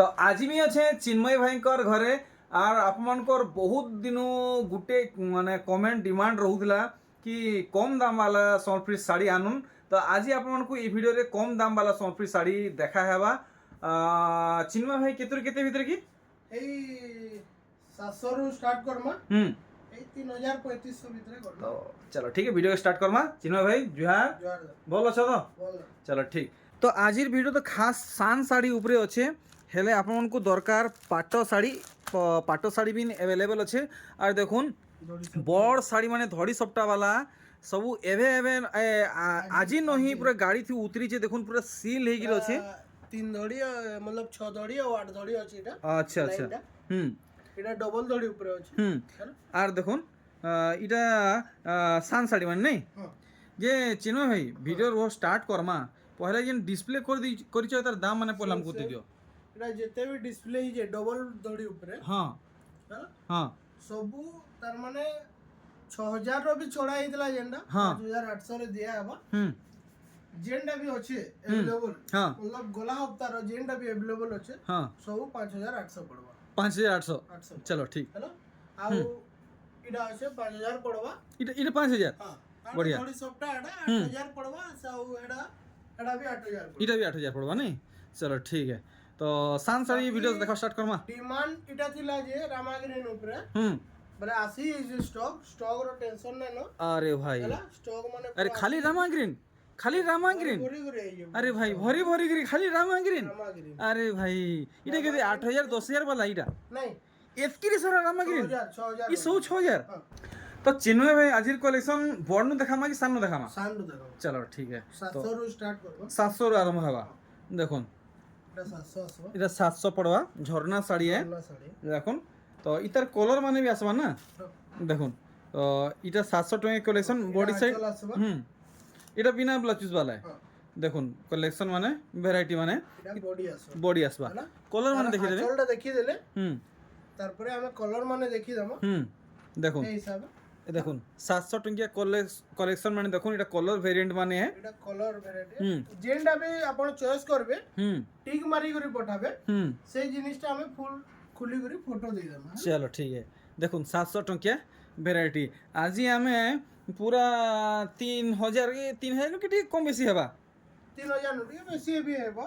तो आज भी अच्छे चिन्मय भाईकर घरे आर आपमनकर बहुत दिनों गुटे माने कमेंट डिमांड रहूला कि कम दाम वाला सम्बलपुरी साड़ी आनुन। तो आज आपन को ये वीडियो रे कम दाम वाला सम्बलपुरी साड़ी देखा हेबा। चिन्मय भाई केते भीतर की एई 700 रु स्टार्ट करमा एई 3500 भीतर करमा। तो चलो ठीक है वीडियो स्टार्ट करमा। चिन्मय भाई जुहार जुहार बोल अच्छा तो बोल चलो ठीक। तो आजिर वीडियो तो खास सान साड़ी उपरे अच्छे हेले आपन को दरकार पाट साड़ी भी अवेलेबल अच्छे। और देखुन बड़ साड़ी माने धड़ी सप्टा वाला सबू एभे एभे आज नहीं पूरा गाड़ी थी उतरी छे। देखुन पूरा सील हे गिरो छे 3 धड़ी मतलब 6 धड़ी और 8 धड़ी अछि एटा। अच्छा अच्छा एटा डबल धड़ी ऊपर अछि। आर देखुन इटा सान साड़ी माने नहीं जे चिन्मय भाई वीडियो रो स्टार्ट करमा पहले जेन डिस्प्ले कर छ तार दाम माने पहले हमको दे दियो। एटा जेते भी डिस्प्ले ही जे डबल धड़ी ऊपर हां हां सबु तार माने 6000 रो भी छोड़ा हितला जेंडा 5800 रे दिया हबा। जेंडा भी अछि अवेलेबल मतलब गोला हफ्ता रो जेंडा भी अवेलेबल अछि सब 5800 पड़वा 5800 चलो ठीक हेलो आउ इडा अछि 5000 पड़वा इटा 5000 हां बढ़िया थोड़ी सफ्टा एडा 8000 पड़वा साउ एडा एडा भी 8000 इटा भी 8000 पड़वा नहीं। चलो ठीक है तो सान साड़ी वीडियो देखा स्टार्ट करमा। डिमांड इटा थिला जे रामाग्रीन ऊपर बोले आसी इज स्टॉक रो टेंशन नै नो। अरे भाई स्टॉक माने अरे खाली रामाग्रीन अरे भाई भरी भरी गिरी खाली रामाग्रीन अरे भाई इटा के 8000 10000 वाला इटा नहीं एतकी सारा रामाग्रीन 6000 ई सब 6000। तो चिन्मय भाई आजिर कलेक्शन बड़नु देखामा कि साननु देखामा? साननु देखामा। चलो ठीक है 700 रु स्टार्ट करबो 700 रु आरंभ हवा। देखुन एटा 700 पड़वा झरना साड़ी है देखुन। तो इतार कलर माने भी आसबा ना देखुन। तो इटा 700 टका कलेक्शन बॉडी साइड इटा बिना ब्लाउज पीस वाला है। देखुन कलेक्शन माने वैरायटी माने बॉडी आसबा कलर माने देखि देले चलटा देखि देले तार परे हमें कलर माने देखि दम देखुन ए हिसाब देखुन 700 टंकिया कलेक्शन माने देखुन इटा कलर वेरिएंट माने है इटा कलर वेराइटी जेंडा भी आपण चॉइस करबे टिक मारी करी पठाबे से जिनिसटा हमें फुल खुली करी फोटो दे देम। चलो ठीक है देखुन 700 टंकिया वेराइटी आज हमें पूरा 3000 के कम बेसी हेबा 3000 नुटी बेसी भी हेबा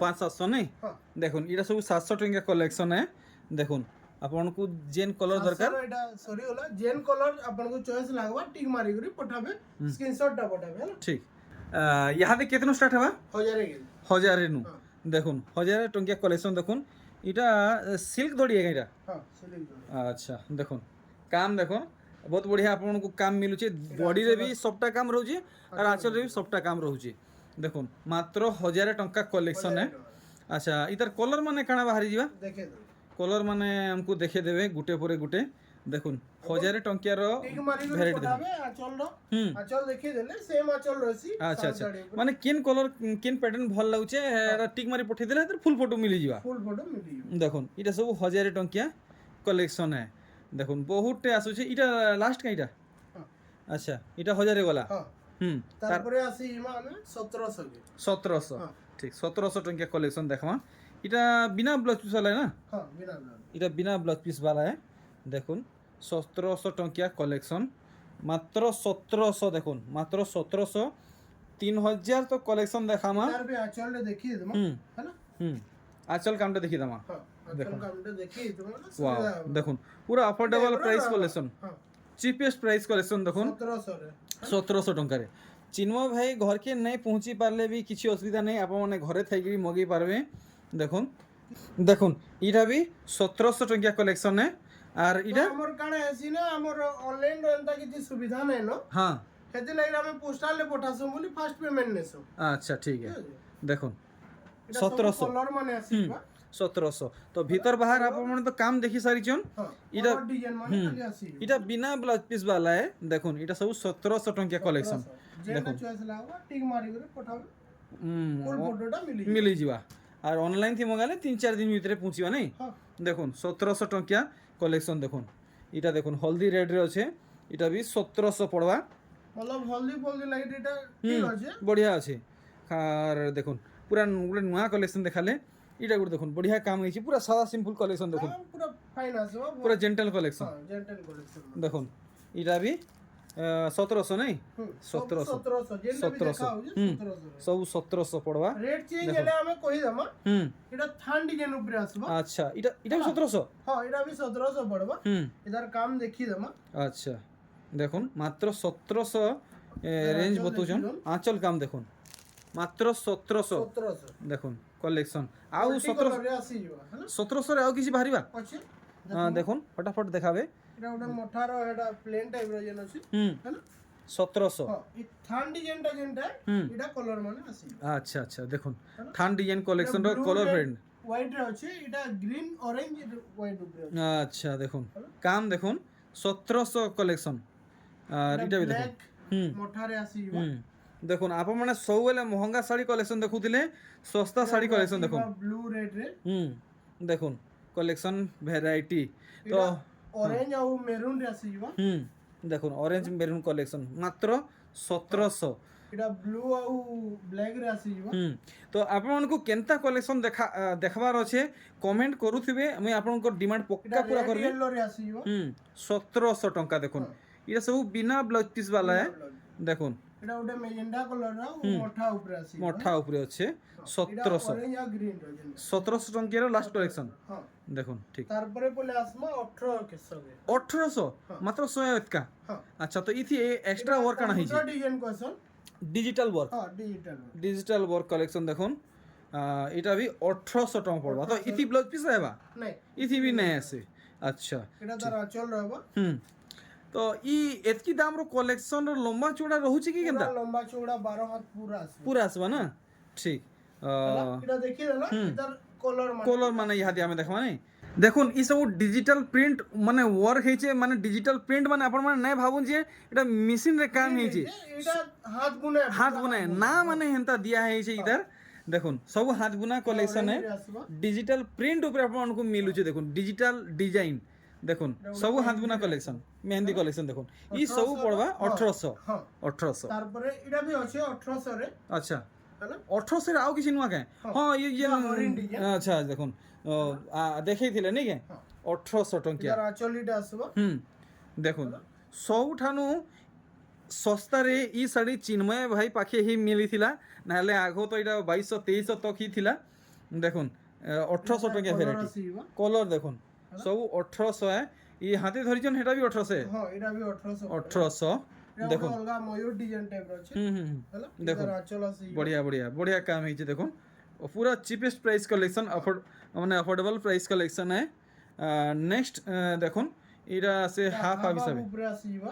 500 नहीं। देखुन इटा सब 700 टंकिया कलेक्शन है। देखुन आपन को जेन कलर दरकार एटा सॉरी होला जेन कलर आपन को चॉइस लागबा टिक मारी करी पठाबे स्क्रीनशॉट टा पठाबे है ठीक। यहाँ दे केतनो स्टार्ट हेबा 1000 नु। देखुन 1000 टंकिया कलेक्शन देखुन इटा सिल्क दड़ी है इटा हां सिल्क। अच्छा देखुन काम देखो बहुत बढ़िया आपन को काम मिलुचे बॉडी रे भी सबटा काम रहउची और आंचल रे भी सबटा काम रहउची। देखुन मात्र 1000 टंका कलेक्शन है। अच्छा इधर कलर माने काना बाहरी जीवा देखे दो कलर माने हमको देखे देबे गुटे परे गुटे। देखुन 1000 टंकिया रो वेराइटी देबे आंचल रो आंचल देखि देले सेम आंचल रहसी। अच्छा अच्छा माने किन कलर किन पैटर्न भल लाउचे एरा टिक मारी पठे देले तर फुल फोटो मिली जीवा फुल फोटो मिली जीवा। देखुन इटा सब 1000 टंकिया कलेक्शन है। देखुन बहुत टे आसुचे इटा लास्ट का इटा अच्छा इटा 1000 वाला तार परे आसी इमा ने 1700 के 1700 ठीक 1700 टंकिया कलेक्शन देखमा इटा बिना ब्लाउज पीस वाला है ना। हां बिना ब्लाउज इटा बिना ब्लाउज पीस वाला है। देखुन 1700 टंकिया कलेक्शन मात्र 1700 देखुन मात्र 1700 3000 तो कलेक्शन देखामा तार भी आंचल रे देखि दम है ना आंचल कामटा देखि दमा देखुन कामटा देखि दम वाओ देखुन पूरा affordable price collection cheapest price collection देखुन 1700 टंका रे। चिन्मय भाई घर के नहीं पहुंची पारले भी किसी असुविधा नहीं आप माने घरे थैकरी मगै पारबे। देखुन देखुन इटा भी 1700 टंकिया कलेक्शन है। और इटा हमर काने आसी ना हमर ऑनलाइन रो एंता किछि सुविधा नै नो। हां हेते लागि हमें पोस्टल ले पठासो बोली फास्ट पेमेंट नेसो। अच्छा ठीक है देखुन 1700 कलर माने आसीबा 1700 तो भीतर बाहर आप माने तो काम देखि सारी छन इटा डिजाइन माने खाली आसी इटा बिना ब्लाउज पीस वाला है। देखुन इटा सब 1700 टंकिया कलेक्शन जेना चॉइस लागबा टिक मारी करे पठाबे फुल फोटोटा मिली जीवा और ऑनलाइन थी मंगाले 3-4 दिन भीतर पहुंचीबा नहीं। देखुन 1700 टंकिया कलेक्शन देखुन इटा देखुन हल्दी रेड रे अछि इटा भी 1700 पड़वा मतलब हल्दी लाइट इटा ठीक अछि बढ़िया अछि। और देखुन पूरा नुआ कलेक्शन देखाले এটা গুলো দেখুন বঢ়িয়া কাম হয়েছে পুরা সাদা সিম্পল কালেকশন দেখুন পুরো ফাইন আসবে পুরা জেন্টাল কালেকশন জেন্টাল কালেকশন দেখুন এটা বি 1700 নাই 1700 ସବୁ 1700 ପଡବା ରେଟ୍ ଚେଞ୍ଜ ହେଲେ ଆମେ କହିଦମା ଏଟା ଥାନ୍ ଡିଜାଇନ ଉପରେ ଆସିବ ଆଚ୍ଛା ଏଟା ବି 1700 ହଁ ଏଟା ବି 1700 ପଡବା ଏଦାର କାମ ଦେଖିଦମା ଆଚ୍ଛା দেখুন মাত্র 1700 রেঞ্জ বতুছন আঁচল কাম দেখুন মাত্র 1700 দেখুন কলেকশন আউ 1700 রে আউ কিছু বাহারিবা দেখুন ফটাফট দেখাবে এটা ওটা মোটার এটা প্লেন টাইপ র যেন আছে হ্যালো 1700 এই থান ডিজাইনটা যেটা এটা কলর মানে আছে আচ্ছা আচ্ছা দেখুন থান ডিজাইন কালেকশন র কলর ভেরিয়েন্ট হোয়াইট রে আছে এটা গ্রিন অরেঞ্জ হোয়াইট উপরে আছে আচ্ছা দেখুন কাম দেখুন 1700 কালেকশন আর এটা বি দেখুন মোটারে আসিব দেখুন আপন মানে সবুলে মহঙ্গা শাড়ি কালেকশন দেখুতিলে সস্তা শাড়ি কালেকশন দেখুন ব্লু রেড রে দেখুন কালেকশন ভ্যারাইটি তো অরেঞ্জ আর মেরুন রে আসিব দেখুন অরেঞ্জ মেরুন কালেকশন মাত্র 1700 এটা ব্লু আর ব্ল্যাক রে আসিব তো ଆପଣଙ୍କୁ କେନ୍ତା କଲେକ୍ସନ ଦେଖବାର ଅଛେ କମେଣ୍ଟ କରୁଥିବେ ମୁଇଁ ଆପଣଙ୍କ ଡିମାଣ୍ଡ ପକ୍କା ପୁରା କରିବି ୟେଲୋ ରେ ଆସିବ 1700 ଟଙ୍କା ଦେଖୁন এটা ସବୁ ବିନା ବ୍ଲାଉଜ ପିସ୍ ବାଲା দেখুন এটা ওটা মেজেন্ডা কলর র মোটা উপরে আসিব মোটা উপরে আছে 1700 অরেঞ্জ আর গ্রিন র 1700 টঙ্কিয়ার লাস্ট কালেকশন হ্যাঁ দেখুন ঠিক তারপরে বলে আসমা 1800 1800 মাত্র 100 এতকা আচ্ছা তো ইথি এক্সট্রা ওয়ার্ক কানা হইছে ডিজাইন কোসন ডিজিটাল ওয়ার্ক হ্যাঁ ডিজিটাল ওয়ার্ক কালেকশন দেখুন এটা भी 1800 টଙ୍କା পড়বা তো ইথি ব্লাউজ পিস रहबा नहीं ইথি भी नहीं আছে আচ্ছা এটা দ্বারা চল रहबा তো ই এতকি দামর কলেকশন র লম্বা চৌড়া রহুছি কি কেনতা লম্বা চৌড়া 12 হাত পুরা আসবে পুরা আসবা না ঠিক এটা দেখি দেলা এটার কলর মানে ইহাদি আমি দেখবা নাই দেখুন ই সব ডিজিটাল প্রিন্ট মানে ওয়ার্ক হইছে মানে ডিজিটাল প্রিন্ট মানে আপন মানে নাই ভাবুন যে এটা মেশিন রে কাম হইছে এটা হাত বুনে না মানে হেনতা দিয়া হইছে ইদার দেখুন সব হাত বুনা কলেকশন है ডিজিটাল প্রিন্ট উপরে আপনাকে মিলুছে দেখুন ডিজিটাল ডিজাইন দেখুন সব হাত বুনা কলেকশন মেহেন্দি কলেকশন দেখুন ই সব পড়বা 1800 তারপরে এটা भी আছে 1800 রে আচ্ছা 1800 রে আউ কিছু নুয়া কে হ্যাঁ আচ্ছা দেখুন দেখাইছিলে নাকি 1800 টঙ্কিয়া এর আচলিটা আসবা দেখুন সবঠানু সস্তারে ই শাড়ি চিন্ময় ভাই পাখে হি মিলিছিলা নাহলে আগ তো এটা 2200 2300 তক হি থিলা দেখুন 1800 টঙ্কিয়া ভ্যারাইটি কলর দেখুন সব 1800 ই হাতে ধরিছন হেটা भी 1800 হ্যাঁ এটা भी 1800 দেখুন অলগা ময়ূর ডিজাইন টাইপ আছে হলো দেখুন আচল আছে বড়িয়া বড়িয়া বড়িয়া কাম হইছে দেখুন पूरा चीपेस्ट प्राइस कलेक्शन মানে अफोर्डेबल प्राइस कलेक्शन है नेक्स्ट দেখুন এটা আছে হাফ হাফ হিসাবে উপরে আসিবা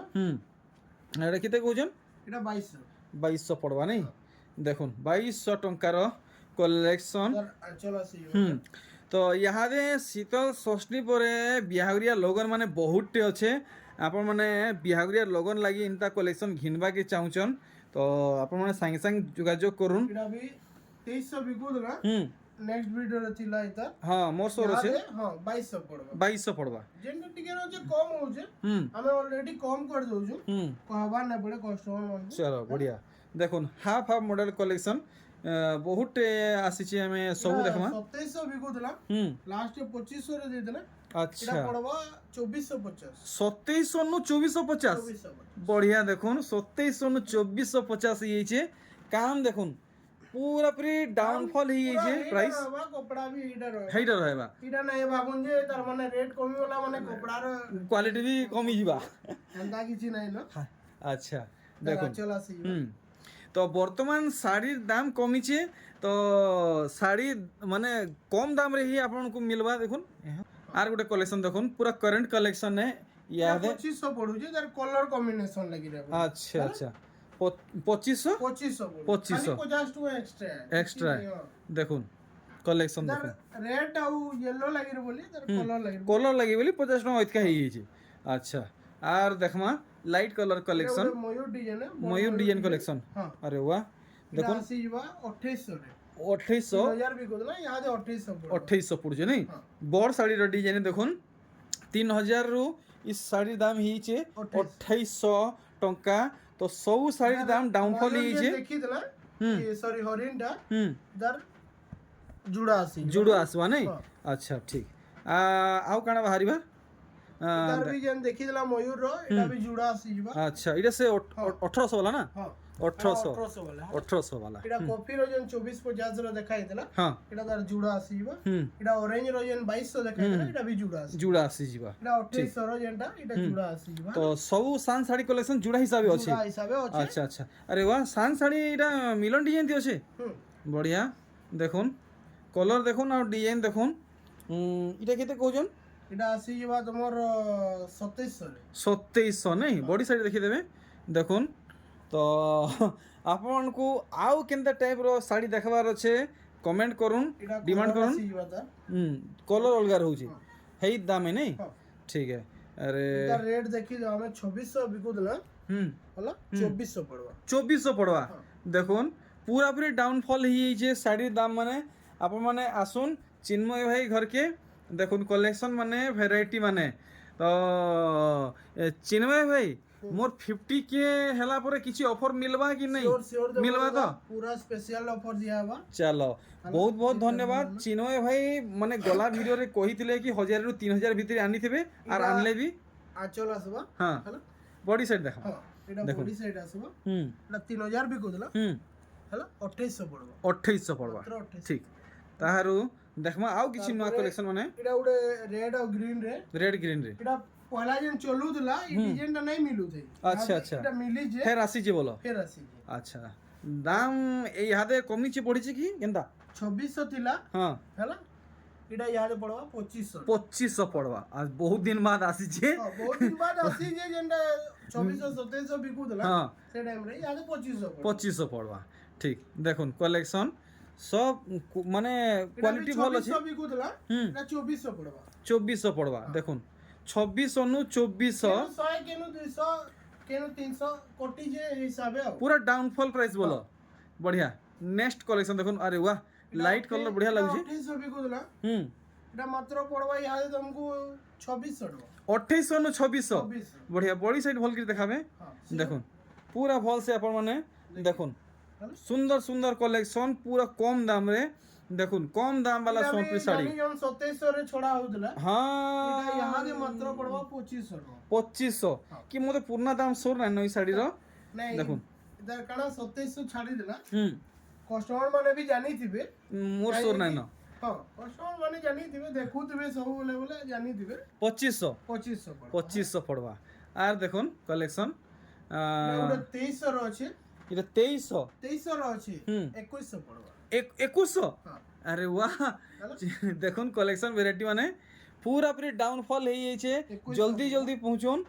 এটা কিতে কইছেন এটা 2200 পড়বা নাই দেখুন 2200 টঙ্কার কলেকশন আচল আসিবা তো ইহাদে শীতল ষষ্ঠী পরে বিহাগুরিয়া লগন মানে বহুতটে আছে আপন মানে বিহাগুরিয়া লগন লাগি ইনতা কলেকশন ঘিনবা কে চাহুছন তো আপন মানে সাঙ্গে সাঙ্গে যোগাযোগ করুন এটা भी 2300 বিকুদ না নেক্সট ভিডিও রে থিলা ইতা হ্যাঁ মোর সোর আছে হ্যাঁ 2200 পড়বা 2200 পড়বা যেটা টিকে রছে কম হোছে আমি অলরেডি কম করে দউছু কহবা না পড়ে কাস্টমার মান চলো বঢ়িয়া দেখুন হাফ হাফ মডেল কলেকশন বহুত আসিছি আমি সবু দেখমা 2700 বিকুদলা লাস্ট 2500 রে দেইদেলা আচ্ছা এটা পড়বা 2450 2700 নু 2450 বঢ়িয়া দেখুন 2700 নু 2450 হইছে কাম দেখুন पूरा पूरी डाउनफॉल ही जे प्राइस कपड़ा भी इधर हेइडा रहबा इधर नहीं बाबून जे तार माने रेट कमी वाला माने कपड़ा रो क्वालिटी भी कमी जिबा एंदा किछि नहीं न अच्छा देखो चला सी तो वर्तमान শাড়ির দাম কমিছে তো শাড়ি মানে কম দাম রে হি আপনাকে মিলবা দেখুন আর গোটে কালেকশন দেখুন পুরা কারেন্ট কালেকশন है याद है 2500 पड़ू जे तार कलर कॉम्बिनेशन लगी रे अच्छा अच्छा 2500 एक्स्ट्रा দেখুন কালেকশন দেখুন রেড আউ ইয়েলো লাগি বলি তার কলর লাগি বলি 50 টাকা ওইতকা হই গেছে আচ্ছা আর দেখমা লাইট কলর কালেকশন ময়ূর ডিজাইন কালেকশন আরে বাহ দেখুন আসিবা 2800 রে 2800 भी कोदला यहां दे 2800 পড়ছে নাই বড় শাড়ির ডিজাইন দেখুন 3000 রু ই শাড়ির দাম হইছে 2800 টঙ্কা তো সব শাড়ির দাম ডাউনফল হইছে দেখি দিলা সরি হরিণটা যার जुड़ा आसी जुड़ आसवा नहीं अच्छा ठीक आउ काना बाहरिबा इधर भी जन देखि देला मयूर रो एटा भी जुड़ा आसी जीवा अच्छा इटा से 1800 वाला ना हां 1800 वाला 1800 वाला एटा कॉफी रो जन 2450 रो देखाई देला हां एटा तार जुड़ा आसी जीवा एटा ऑरेंज रो जन 2200 देखाई देला एटा भी जुड़ा आसी जीवा एटा 2800 रो जनटा एटा जुड़ा आसी जीवा तो सब सान साड़ी कलेक्शन जुड़ा हिसाबे अछि जुड़ा हिसाबे अछि अच्छा अच्छा अरे वाह सान साड़ी एटा मिलन डिजाइन दी अछि बढ़िया देखुन कलर देखुन और डिजाइन देखुन इटा केते कहजन एटा आसी जीवा तमर 2700 रे 2700 नहीं बॉडी साइड देखि देबे देखुन तो आपन को आउ केनता टाइप रो साड़ी देखबार अछि कमेंट करूँ डिमांड करूँ कलर अलग रहउछि हेई दाम है नहीं ठीक है अरे इधर रेट देखि जो हमें 2600 बिकु देला होला 2400 पड़वा 2400 पड़वा देखुन पूरा पूरी डाउनफॉल ही जे साड़ी दाम माने आप माने आसुन चिन्मय भाई घर के देखुन कलेक्शन माने वैरायटी माने तो चिन्मय भाई मोर 50 के हला पर किछि ऑफर मिलबा कि नहीं मिलबा तो पूरा स्पेशल ऑफर दिया बा चलो बहुत बहुत धन्यवाद चिन्मय भाई माने गला वीडियो रे कहितले कि 1000 रु 3000 भीतर आनी थिबे और आनले भी आचल आसबा हां बॉडी साइड देखो हां एटा बॉडी साइड आसबा एटा 3000 भी कोदला हला 2800 पड़बा 2800 पड़बा ठीक ताहारु देखमा आउ किछि नया कलेक्शन माने एटा उडे रेड और ग्रीन रे एटा पहला जन चलू दिला ई डिजाइन ता नहीं मिलु थे अच्छा अच्छा एटा मिली जे फेर आसी जे बोलो फेर आसी जे अच्छा दाम ए यादे कमी छि पड़ी छि कि केनता 2600 थिला हां हला एटा यादे पड़वा 2500 पड़वा आज बहुत दिन बाद आसी जे बहुत दिन बाद आसी जे जेंडा 2400 2700 बिकु दिला हां से टाइम रे यादे 2500 पड़वा ठीक देखुन कलेक्शन सब माने क्वालिटी भल अछि 2400 बिकु दिला एटा 2400 पड़वा 2400 पड़वा देखुन 2600 नु 2400 100 केनु 200 केनु 300 कोटी जे हिसाबे पूरा डाउनफॉल प्राइस बोलो बढ़िया नेक्स्ट कलेक्शन देखुन अरे वाह लाइट कलर बढ़िया लागु छी 2800 बिकु दिला एटा मात्र पड़वा यादे तुमको 2600 2800 नु 2600 बढ़िया बॉडी साइड भल कर देखाबे देखुन पूरा भल से अपन माने देखुन सुंदर सुंदर कलेक्शन पूरा कम दाम रे देखुन कम दाम वाला सोनपुरी साड़ी 2700 रे छोड़ा होतला हां एटा यहां दे मात्र पड़वा 2500 2500 कि मोते पूर्ण दाम सोर ना नई साड़ी रो नहीं देखुन इधर कणा 2700 छाड़ी देला कस्टमर माने भी जानी थिबे मोर सोर ना न हां कस्टमर माने जानी थिबे देखु थिबे सब बोले बोले जानी थिबे 2500 पड़वा आर देखुन कलेक्शन एटा 2300 रो अछि इटा 2300 रो अछि 2100 पड़वा 2100 अरे वाह देखुन कलेक्शन वेराइटी माने पूरा पूरी डाउनफॉल हे छै जल्दी जल्दी पहुंचोन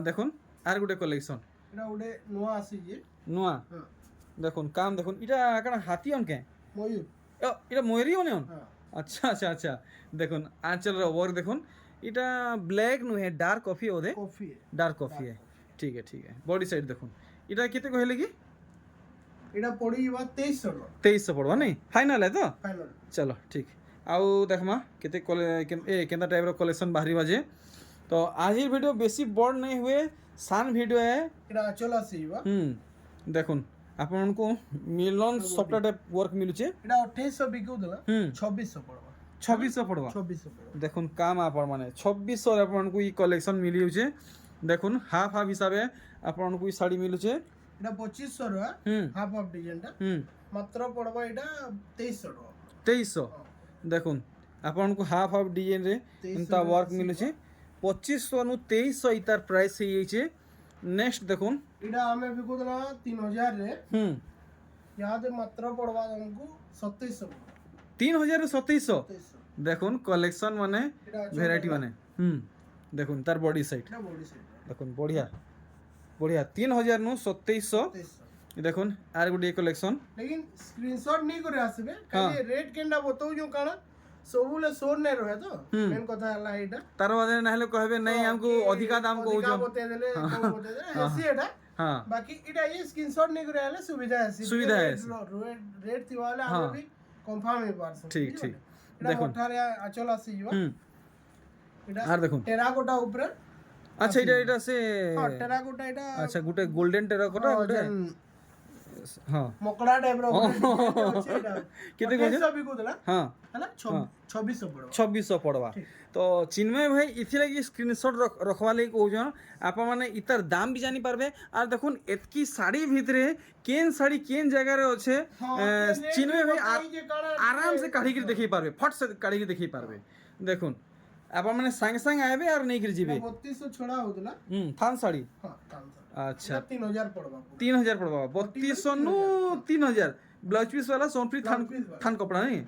देखुन आर गुटे कलेक्शन एटा उडे नुवा आसी जे नुवा देखुन काम देखुन इटा कना हाथी अन के मयूर इटा मयूरी ओने अच्छा अच्छा अच्छा देखुन आंचल रो वर्क देखुन इटा ब्लैक नु है डार्क कॉफी ओदे डार्क कॉफी है ठीक है बॉडी साइड देखुन इटा केते कहले कि इटा पड़ी बा 2300 पड़वा नहीं फाइनल है तो फाइनल चलो ठीक आउ देखमा केते केंता टाइप रो कलेक्शन बाहरी बाजे तो आज ही वीडियो बेसी बड़ नहीं हुए सान वीडियो है इटा चला सीबा देखुन आपन को मिलन सॉफ्टवेयर टाइप वर्क मिलु छे इटा 2800 बिकु दला 2600 पड़वा 2600 पड़वा देखुन काम आपन माने 2600 आपन को ई कलेक्शन मिलिउ छे देखुन हाफ हाफ हिसाबे आपन को ई साड़ी मिलु छे एटा 2500 रो हाफ हाफ डिजाइन ता मात्र पड़वा एटा 2300 देखुन आपन को हाफ हाफ डिजाइन रे इंता वर्क मिलु छे 2500 नु 2300 इतार प्राइस हे छे नेक्स्ट देखुन इडा हमें भी कोदला 3000 रे यहां दे मात्र पड़वा हमको 2700 3000 रे 2700 देखुन कलेक्शन माने वैरायटी माने देखुन तार बॉडी साइड देखुन बढ़िया बढ़िया 3000 नु 2700 देखुन आर गुडी कलेक्शन लेकिन स्क्रीनशॉट नहीं करे आसबे खाली रेट केंडा बताउ जो काना सबुले सोर नै रहे तो मेन कथा हला एटा तार बादे नहले कहबे नहीं हमको अधिका दाम को अधिका बते देले कम बते देले ऐसी एटा हां बाकी एटा ये स्क्रीनशॉट नहीं करे हला सुविधा है रेट थी वाला हमें भी कंफर्म है बार ठीक देखो 18 अचल आसी जीवा एटा आर देखो टेराकोटा ऊपर अच्छा एटा से हां टेराकोटा एटा अच्छा गुटे गोल्डन टेराकोटा गुटे ହଁ ମକଡ଼ା ଟାଇପ ର ଅଛି ଏଟା କେତେ କହୁଛ? 2800 ବିକୁଥିଲା ହଁ ହେଲା 2600 ପଡିବ 2600 ପଡ଼ବା। ତ ଚିନ୍ମୟ ଭାଇ ଇଥିଲାଗି ସ୍କ୍ରିନଶଟ୍ ରଖବା ଲାଗି କହୁଛନ୍ ଆପଣମାନେ ଇତାର ଦାମ ବି ଜାଣିପାରବେ। ଆର୍ ଦେଖୁନ୍ ଏତ୍କି ଶାଢ଼ୀ ଭିତରେ କେନ୍ ଶାଢ଼ୀ କେନ୍ ଜାଗାରେ ଅଛେ ଚିନ୍ମୟ ଭାଇ ଆରାମସେ କାଢ଼ିକିରି ଦେଖେଇ ପାରବେ, ଫଟ୍ ସେ କାଢ଼ିକି ଦେଖେଇ ପାରବେ। ଦେଖୁନ୍ ଆପଣମାନେ ସାଙ୍ଗେ ସାଙ୍ଗେ ଆଇବେ ଆର୍ ନେଇକିରି ଯିବେ। 3200 ଛଡା ହଉଥିଲା ଥାନ୍ ଶାଢ଼ୀ ହଁ ତାଙ୍କ ଆଚ୍ছা 3000 ପଡବା 3000 ପଡ଼ବା 3200 ନୁ 3000 ବ୍ଲାଉଜ ପିସ୍ वाला सोनप्री थान Blouse piece वाला। थान कपड़ा नहीं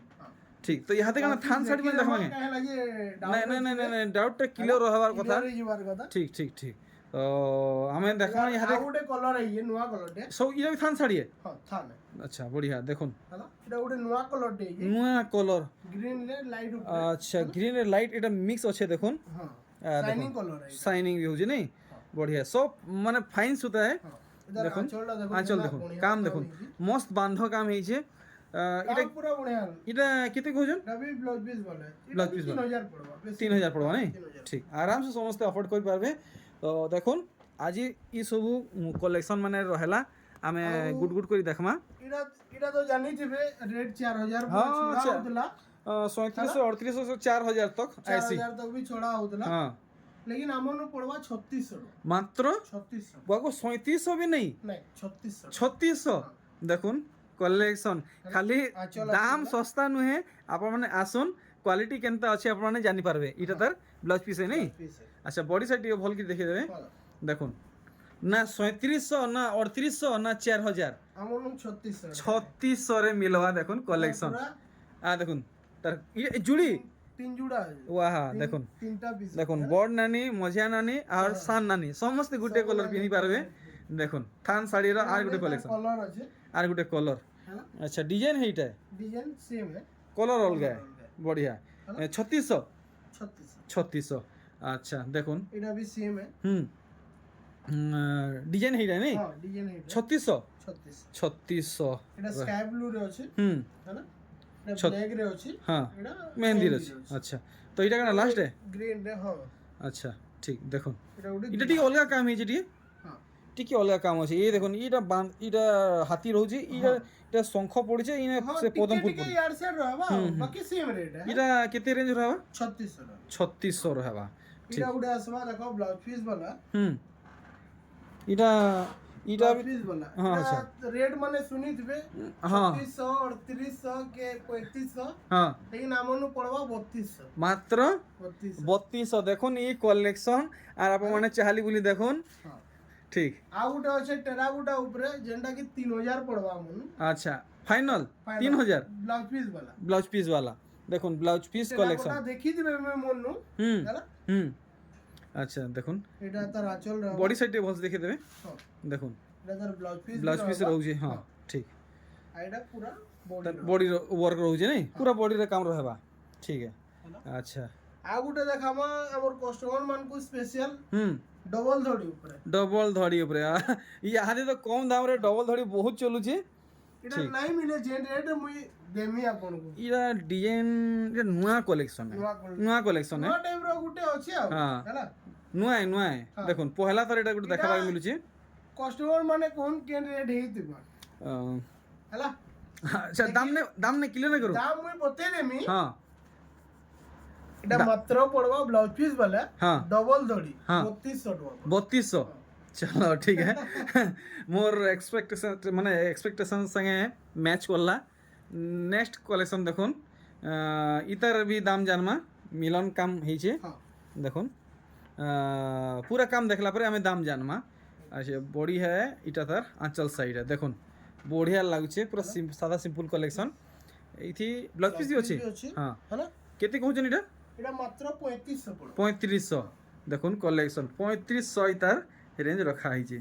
ठीक। तो यहाँ तक ना थान साड़ी में देखा काहे लागे नहीं नहीं नहीं नहीं डाउट टा क्लियर रहबार कथा ଯିବାର କଥା ठीक ठीक ठीक। तो हमें देखा यहाँ ଆଉ ଗୋଟେ କଲର ଇଏ ନୂଆ କଲର ଟେ सो ये भी थान साड़ी है। ହଁ ଥାନେ अच्छा बढ़िया देखुन ହେଲା ଏଟା ଗୋଟେ ନୂଆ କଲର ଟେ ଇଏ नुआ कलर ଗ୍ରୀନ ରେ ଲାଇଟ अच्छा ग्रीन रे लाइट एटा मिक्स अच्छे देखुन ହଁ देखुन ସାଇନିଂ କଲର है शाइनिंग भी होजी नहीं बढ़िया सब माने फाइन सुता है। इधर देखुन आंचलटा देखो आंचल देखुन काम देखुन मस्त बांध काम ହେଇଛେ। এটা পুরো বঢ়িয়া এটা কেতে কହୁଛନ୍ এটা ବି ব্লাউজ পিস বলে Blouse piece वाला। 3000 পড়বা 3000 পড়বা নাই ঠিক आराम से समस्त अफोर्ड कर पारबे। तो देखुन आज ई सब कलेक्शन माने रहला आमे गुड गुड करी देखमा। এটা এটা তো জানিथिबे रेट 4000 हाँ, छोड़ा अच्छा। होतला 3700 3800 से 4000 तक ऐसी 4000 तक भी छोड़ा होतला हाँ लेकिन हमनु पड़वा 3600 मात्र 3600 बाको 3700 भी नहीं नहीं 3600 3600 देखुन कलेक्शन खाली आंचल दाम सस्ता नुहे आपण माने आसुन क्वालिटी केनता अछि आपण माने जानि पारबे। इटा तार ब्लाउज पीस है नहीं पीस है अच्छा बॉडी साइड ये भल की देखि देबे देखुन ना 3700 ना 3800 ना 4000 हमनु 3600 3600 रे मिलवा देखुन कलेक्शन आ देखुन तार ये जुड़ी तीन जुड़ा वाह देखुन तीनटा पीस देखुन बड़ नानी मझिया नानी और सान नानी समस्त गुटे कलर पिनी पारबे। देखुन थान साड़ी रो आर गुटे कलेक्शन कलर আছে आर गुटे कलर हैला अच्छा डिजाइन है इटा डिजाइन सेम है कलर अलगा है बढ़िया 3600 3600 3600 अच्छा देखुन এটা भी सेम है डिजाइन है इटा नहीं हां डिजाइन है 3600 36 3600 এটা স্কাই ব্লু রে আছে हैला এটা ব্ল্যাক রে আছে हाँ এটা मेहंदी रे अच्छा तो इटा कना लास्ट है ग्रीन रे हां अच्छा ठीक देखुन এটা ওটা इटा टिके अलगा काम है जे टिके हां टिके अलगा काम अछि ये देखुन इटा बांध इटा हाथी रहउछि इटा शंख पड़िছে इने से पदम फूल टिके यार से रहबा बाकी सेम रेट है इटा केते रेंज रहबा 3600 3600 रहबा এটা ওটা আসবা দেখো ব্লাউজ পিস वाला इटा इटा ब्लाउज पीस वाला हाँ, এটা रेट माने सुनी थिबे हाँ 3600 3800 के 3500 हाँ लेकिन हमनु पड़वा 3200 मात्र 3200 देखुन ई कलेक्शन आर आप माने चाहली बोली देखुन हां ठीक आ उटा আছে টেরাকোটা উপরে যেটা কি 3000 পড়বা हमनु अच्छा फाइनल 3000 ब्लाउज पीस वाला ब्लाउज पीस वाला देखुन ब्लाउज पीस कलेक्शन টেরাকোটা দেখি দিবে মে মনু हैला अच्छा देखुन এটা তার আঁচল রে बॉडी साइड टे भलसे देखि देबे हां देखुन এটা তার ব্লাউজ ब्लाउज पीस रहउछि हां ठीक आ এটা পুরা বডি बॉडी वर्क रहउछि नहीं पूरा बॉडी रे काम रहबा ठीक है अच्छा आ गुटे देखामा हमर कस्टमर मान को स्पेशल डबल धड़ी ऊपर डबल धड़ी ऊपर इहादे तो कम दाम रे डबल धड़ी बहुत चलुछि এটা নাই মিলে যে রেট মুই দেমি আপন को इरा डिजाइन ये नुआ कलेक्शन है नुआ कलेक्शन है नया टाइप रो गुटे अछि आ हाँ। हैला नुआ है नुआ है देखुन पहला थर एटा गुटे देखबा मिलुछि कस्टमर माने कोन केन रेट हेतिबा हैला अच्छा दाम ने क्लियर ना करो दाम मुई बते देमी हां এটা মাত্র পড়বা ব্লাউজ পিস वाला हाँ डबल धड़ी हाँ। 3200 টাকা 3200 चलो ठीक है मोर एक्सपेक्टेशन माने एक्सपेक्टेशन संगे मैच करला नेक्स्ट कलेक्शन देखुन इतर भी दाम जानमा मिलन काम ହେଇছে हां देखुन पूरा काम देखला पर हमें दाम जानमा अच्छा बॉडी है इटा तार आंचल साइड है देखुन बढ़िया लागुचे पूरा सादा सिंपल कलेक्शन इथि ब्लाउज पीस भी ଅଛି अछि हां हैला केते कहउछन इटा এটা মাত্র 3500 পড়বা 3500 দেখুন कलेक्शन 3500 तार रेंज रखा है जे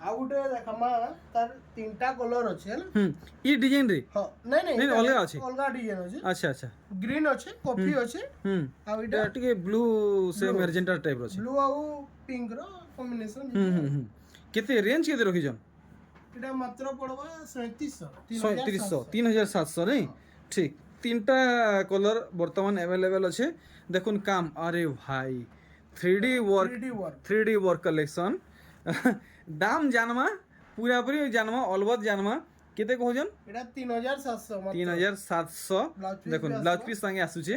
आ गुटे देखामा तार तीनटा कलर अछि हैला ई डिजाइन रे हां नहीं नहीं नहीं, अलगा अछि। अलगा डिजाइन अछि अच्छा अच्छा ग्रीन अछि कॉफी अछि आ एटा टिके ब्लू से मेजेंटा टाइप रो छै ब्लू आ पिंक रो कॉम्बिनेशन केते रेंज केते रखि जन এটা মাত্র পড়বা 3700 3700 3700 नहीं ठीक तीनटा कलर वर्तमान अवेलेबल আছে দেখুন কাম আরে ভাই 3D work 3D work 3D work collection दाम जानवा পুরাপুরি জানমা অলবত জানমা কেতে কହୁଛন এটা 3700 মাত্র 3700 দেখুন ব্লাউজ পিস সঙ্গে আসুছে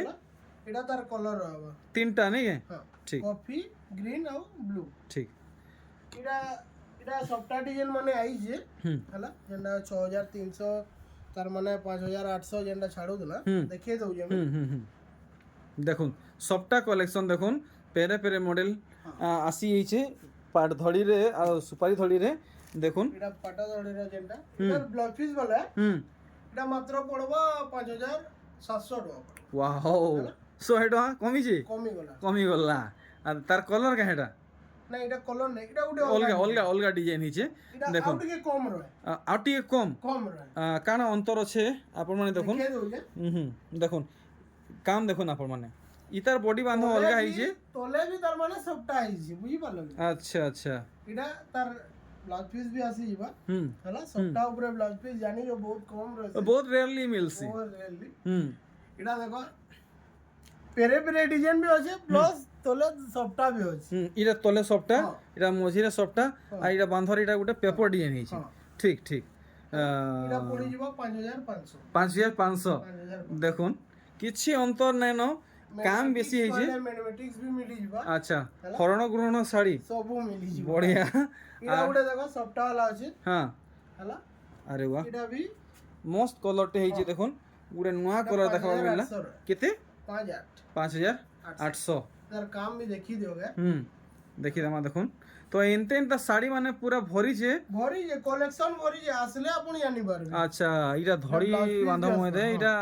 এটা তার কলর হবা তিনটা নেই হ্যাঁ ঠিক কফি গ্রিন আর ব্লু ঠিক এটা এটা সবটা ডিজাইন মানে আইছে ହେଲା যেটা 6300 তার মানে 5800 যেটা ছাড়ুদলা দেখিয়ে দઉં আমি দেখুন সবটা কলেকশন দেখুন পেরে পেরে মডেল আসি হইছে পাট ধড়িরে আর সুপারি ধড়িরে দেখুন এটা পাটা ধড়িরে যেটা এটা ব্লাউজ পিস বলে এটা মাত্র পড়বা 5700 টাকা ওয়াও 100 টাকা কমিছে কমি গলা আর তার কলর কাহেটা না এটা কলর নাই এটা উঠে অলগা অলগা অলগা ডিজাইন হইছে দেখুন আর ଟିକେ কম রয় আর টিকে কম রয় কারণ অন্তর আছে আপন মানে দেখুন দেখিয়ে দઉં যে দেখুন কাম দেখুন আপন মানে ইতার বডি বাঁধা অলগা হইছে তলে বি তার মানে সবটা আইছে বুঝি পারলো আচ্ছা আচ্ছা এটা তার ব্লাউজ পিস भी আসি ଯିବା ହେଲା সবটা উপরে ব্লাউজ পিস জানি যে বহুত কম রয়েছে বহুত রেয়ারলি মিলছে বহুত রেয়ারলি এটা দেখো পেরে পেরে ডিজাইন भी আছে প্লাস তলে সবটা भी আছে এটা তলে সবটা এটা মঝিরে সবটা আর এটা বাঁধর এটা গোটে পেপার ডিজাইন হইছে ঠিক ঠিক এটা পড়ি ଯିବ 5500 5500 দেখুন কিছু অন্তর নাই ন কাম বেশি হইছে ম্যাথমেটিক্স भी মিলি ଯିବା আচ্ছা হরণ গ্রহণ শাড়ি সবু মিলি ଯିବ বড়িয়া এটা উঠে দেখো সবটা वाला আছে হ্যাঁ ହେଲା আরে বাহ এটা भी মস্ত কলরটে হইছে দেখুন গুড়ে নয়া কলর দেখাবার মিললা কেতে 5800 তার কাম भी দেখি দিওগে দেখি দামা দেখুন তো এনতে এনতা শাড়ি মানে পুরা ভরিছে কলেকশন ভরিছে আসলে আপনি জানি পারবে আচ্ছা এটা ধড়ি বাঁধা মধ্যে এটা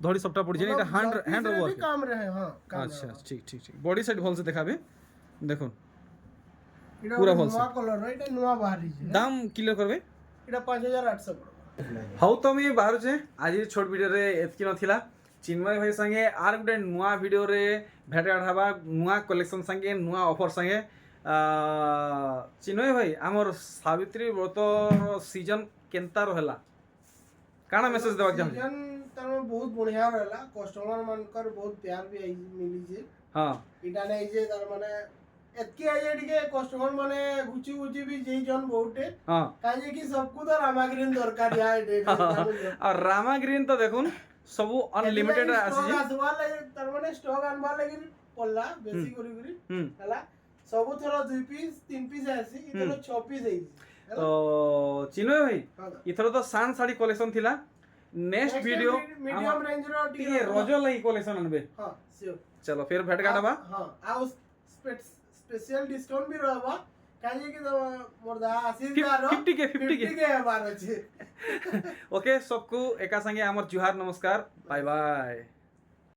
ধড়ি সবটা পড়ছে এটা হ্যান্ড ওয়ার্ক কাম রহে হ্যাঁ আচ্ছা ঠিক ঠিক ঠিক বডি সাইড ভালসে দেখাবে দেখুন এটা পুরা ভালসে নয়া কলর এটা নয়া বাহারিছে দাম কিলো করবে এটা 5800 পড়বে হাউ তো আমি বাহারুছে আজি ছোট ভিডিওরে এতকি নথিলা চিন্ময় ভাই সঙ্গে আর গোটে নূয়া ভিডিওরে ভেটঘাট হবা নূয়া কলেকশন সঙ্গে নূয়া অফর সঙ্গে চিন্ময় ভাই আমার সাবিত্রী ব্রত সিজন কেনতা রহলা কাଣା মেসেজ দেওয়া চাহুছি সিজন তার বহুত বঢ়িয়া রহলা কস্টমার মানকর বহুত প্যার भी মিলিছে হ্যাঁ এটা নাই যে তার মানে এতকি আইয়ে টিকে কস্টমার মানে গুচি গুচি भी যেই জন বহুটে হ্যাঁ কাজে কি সবকু তো রামাগ্রিন দরকার ইয়ার আর রামা গ্রিন তো দেখুন সবু আনলিমিটেড আসিছে আসবার লাগি তার মানে স্টক আনবার লাগি পড়লা বেশি করি করি ହେଲା ସବୁ ଥର 2 ପିସ୍ 3 ପିସ୍ আসি ইতর 6 পিস আইছি তো চিন্ময় ভাই ইথর তো সান শাড়ি কলেকশন থিলা নেক্সট ভিডিও মিডিয়াম রেঞ্জ র টিকে রজ লাগি কলেকশন আনবে हां सियोर চলো ফের ভেটঘাট হবা हां आ স্পেশাল ডিসকাউন্ট भी रहबा কাজে কি তো মোর দা 50 के बार আছে ओके सबको एका संगे आमर जुहार नमस्कार बाय बाय।